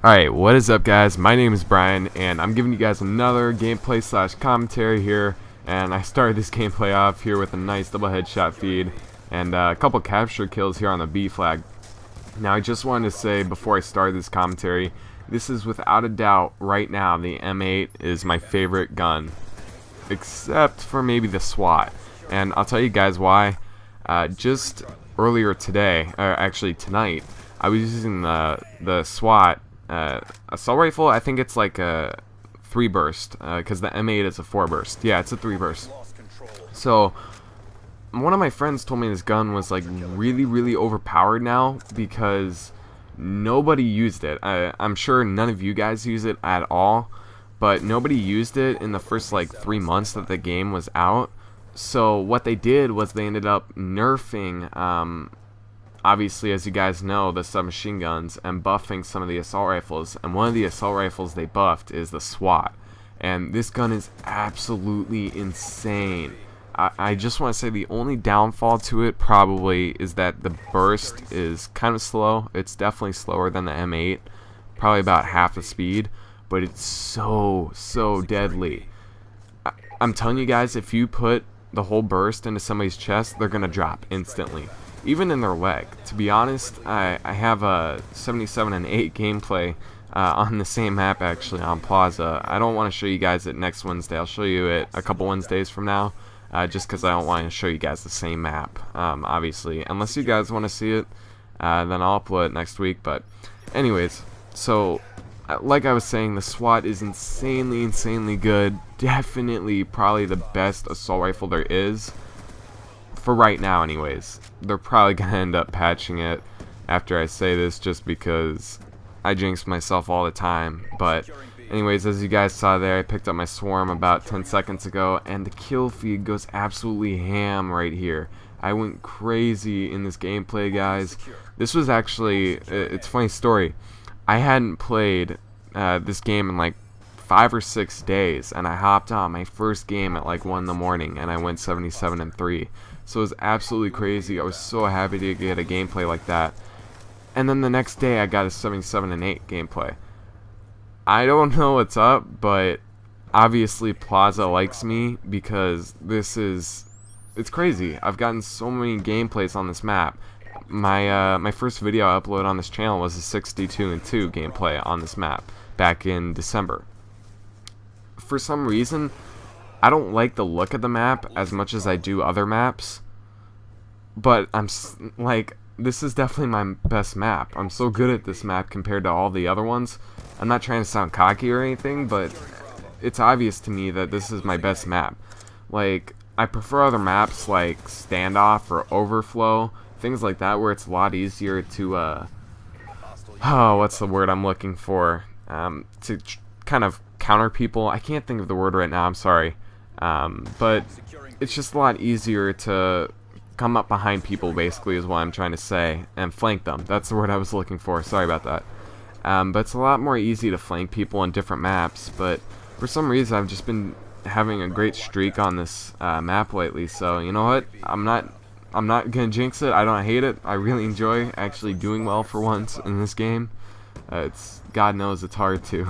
Alright, what is up guys? My name is Brian and I'm giving you guys another gameplay slash commentary here, and I started this gameplay off here with a nice double headshot feed and a couple capture kills here on the B flag. Now I just wanted to say before I start this commentary, this is without a doubt right now the M8 is my favorite gun, except for maybe the SWAT, and I'll tell you guys why. Just earlier today, or actually tonight, I was using the SWAT assault rifle. I think it's like a 3 burst because the M8 is a 4 burst. Yeah, it's a 3 burst. So one of my friends told me this gun was like really overpowered now because nobody used it. I'm sure none of you guys use it at all, but nobody used it in the first like 3 months that the game was out. So what they did was they ended up nerfing obviously, as you guys know, the submachine guns and buffing some of the assault rifles, and one of the assault rifles they buffed is the SWAT, and this gun is absolutely insane. I just want to say the only downfall to it probably is that the burst is kind of slow. It's definitely slower than the M8, probably about half the speed, but it's so deadly. I'm telling you guys, if you put the whole burst into somebody's chest, they're gonna drop instantly, even in their leg. To be honest, I have a 77 and 8 gameplay on the same map actually on Plaza. I don't want to show you guys it next Wednesday. I'll show you it a couple Wednesdays from now, just because I don't want to show you guys the same map, obviously. Unless you guys want to see it, then I'll upload it next week. But anyways, so like I was saying, the SWAT is insanely good. Definitely probably the best assault rifle there is. For right now anyways. They're probably gonna end up patching it after I say this, just because I jinx myself all the time. But anyways, as you guys saw there, I picked up my swarm about 10 seconds ago, and the kill feed goes absolutely ham right here. I went crazy in this gameplay, guys. This was actually, it's a funny story. I hadn't played this game in like 5 or 6 days, and I hopped on my first game at like 1 in the morning, and I went 77 and 3. So it was absolutely crazy. I was so happy to get a gameplay like that. And then the next day I got a 77 and 8 gameplay. I don't know what's up, but obviously Plaza likes me because it's crazy. I've gotten so many gameplays on this map. My first video I uploaded on this channel was a 62 and 2 gameplay on this map back in December. For some reason, I don't like the look of the map as much as I do other maps, but this is definitely my best map. I'm so good at this map compared to all the other ones. I'm not trying to sound cocky or anything, but it's obvious to me that this is my best map. Like, I prefer other maps like Standoff or Overflow, things like that, where it's a lot easier to what's the word I'm looking for, to kind of counter people. I can't think of the word right now, I'm sorry. But it's just a lot easier to come up behind people, basically, is what I'm trying to say, and flank them. That's the word I was looking for. Sorry about that. But it's a lot more easy to flank people on different maps, but for some reason I've just been having a great streak on this map lately. So you know what? I'm not gonna jinx it. I don't hate it. I really enjoy actually doing well for once in this game. God knows it's hard to.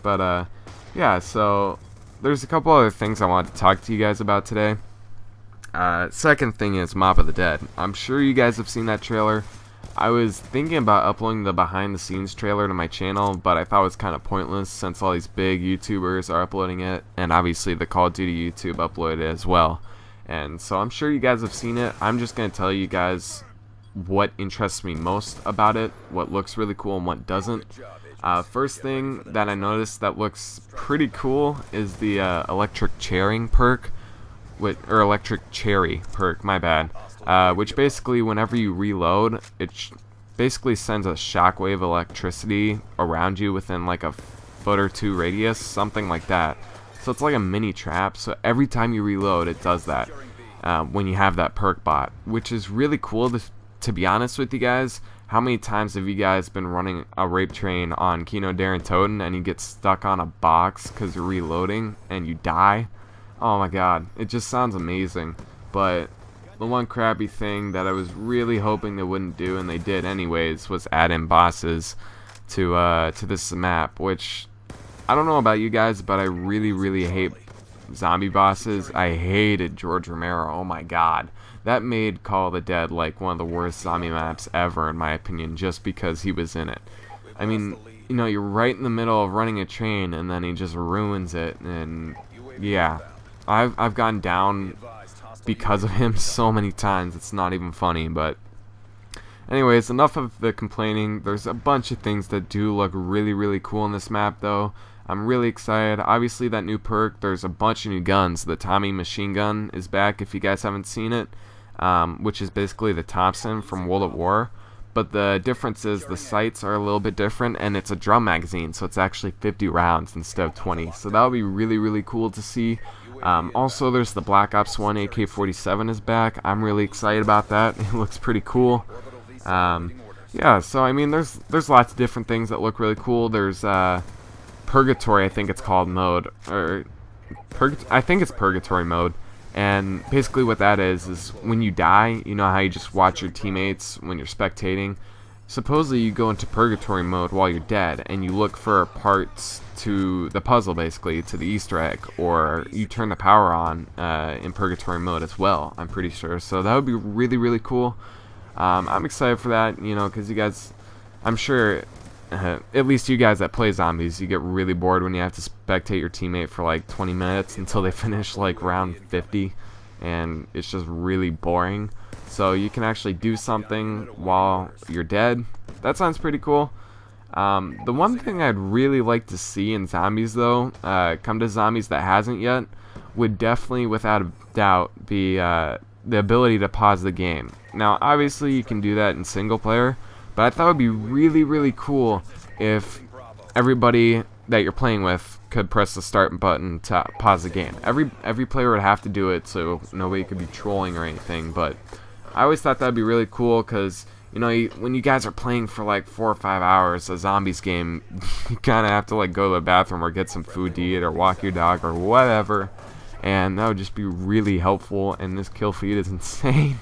But yeah, so there's a couple other things I want to talk to you guys about today. Second thing is Mob of the Dead. I'm sure you guys have seen that trailer. I was thinking about uploading the behind the scenes trailer to my channel, but I thought it was kind of pointless since all these big YouTubers are uploading it, and obviously the Call of Duty YouTube uploaded it as well. And so I'm sure you guys have seen it. I'm just going to tell you guys what interests me most about it, what looks really cool and what doesn't. First thing that I noticed that looks pretty cool is the electric cherry perk, my bad. Which basically, whenever you reload, it basically sends a shockwave of electricity around you within like a foot or 2 radius, something like that. So it's like a mini trap. So every time you reload, it does that when you have that perk bot, which is really cool. To be honest with you guys, how many times have you guys been running a rape train on Kino Darren Toten and you get stuck on a box because you're reloading and you die? Oh my god, it just sounds amazing. But the one crappy thing that I was really hoping they wouldn't do, and they did anyways, was add in bosses to this map, which I don't know about you guys, but I really hate zombie bosses. I hated George Romero. Oh my god. That made Call of the Dead like one of the worst zombie maps ever in my opinion, just because he was in it. I mean, you know, you're right in the middle of running a train and then he just ruins it, and yeah. I've gone down because of him so many times, it's not even funny. But anyways, enough of the complaining. There's a bunch of things that do look really cool in this map though. I'm really excited. Obviously that new perk, there's a bunch of new guns. The Tommy machine gun is back if you guys haven't seen it, which is basically the Thompson from World at War. But the difference is the sights are a little bit different, and it's a drum magazine, so it's actually 50 rounds instead of 20. So that would be really cool to see. Also, there's the Black Ops 1 AK-47 is back. I'm really excited about that. It looks pretty cool. Yeah, so I mean, there's lots of different things that look really cool. There's Purgatory, I think it's called mode, or I think it's Purgatory Mode. And basically what that is when you die, you know how you just watch your teammates when you're spectating? Supposedly you go into Purgatory Mode while you're dead, and you look for parts to the puzzle, basically, to the Easter egg, or you turn the power on in Purgatory Mode as well, I'm pretty sure. So that would be really cool. I'm excited for that, you know, because you guys, I'm sure, at least you guys that play zombies, you get really bored when you have to spectate your teammate for like 20 minutes until they finish like round 50, and it's just really boring. So you can actually do something while you're dead. That sounds pretty cool. The one thing I'd really like to see in zombies though, come to zombies that hasn't yet, would definitely without a doubt be the ability to pause the game. Now obviously you can do that in single player, but I thought it would be really cool if everybody that you're playing with could press the start button to pause the game. Every player would have to do it, so nobody could be trolling or anything. But I always thought that'd be really cool, because you know, when you guys are playing for like 4 or 5 hours a zombies game, you kind of have to like go to the bathroom or get some food to eat or walk your dog or whatever, and that would just be really helpful. And this kill feed is insane.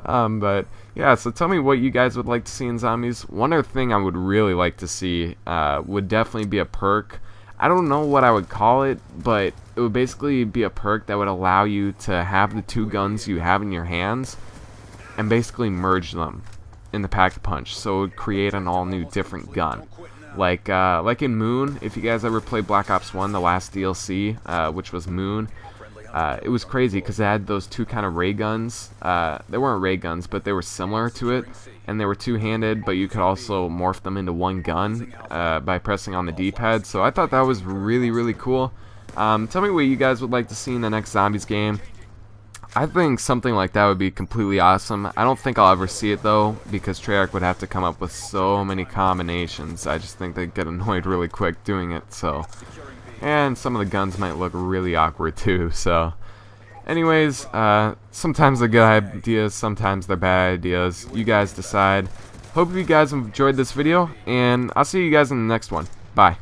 But yeah, so tell me what you guys would like to see in zombies. One other thing I would really like to see would definitely be a perk. I don't know what I would call it, but it would basically be a perk that would allow you to have the two guns you have in your hands and basically merge them in the Pack-a-Punch, so it would create an all new different gun. Like in Moon, if you guys ever played Black Ops 1, the last DLC, which was Moon, it was crazy because it had those two kind of ray guns. They weren't ray guns, but they were similar to it, and they were two-handed, but you could also morph them into one gun by pressing on the D-pad. So I thought that was really cool. Tell me what you guys would like to see in the next Zombies game. I think something like that would be completely awesome. I don't think I'll ever see it though, because Treyarch would have to come up with so many combinations. I just think they'd get annoyed really quick doing it. So, and some of the guns might look really awkward too. So anyways, sometimes they're good ideas, sometimes they're bad ideas. You guys decide. Hope you guys enjoyed this video, and I'll see you guys in the next one. Bye.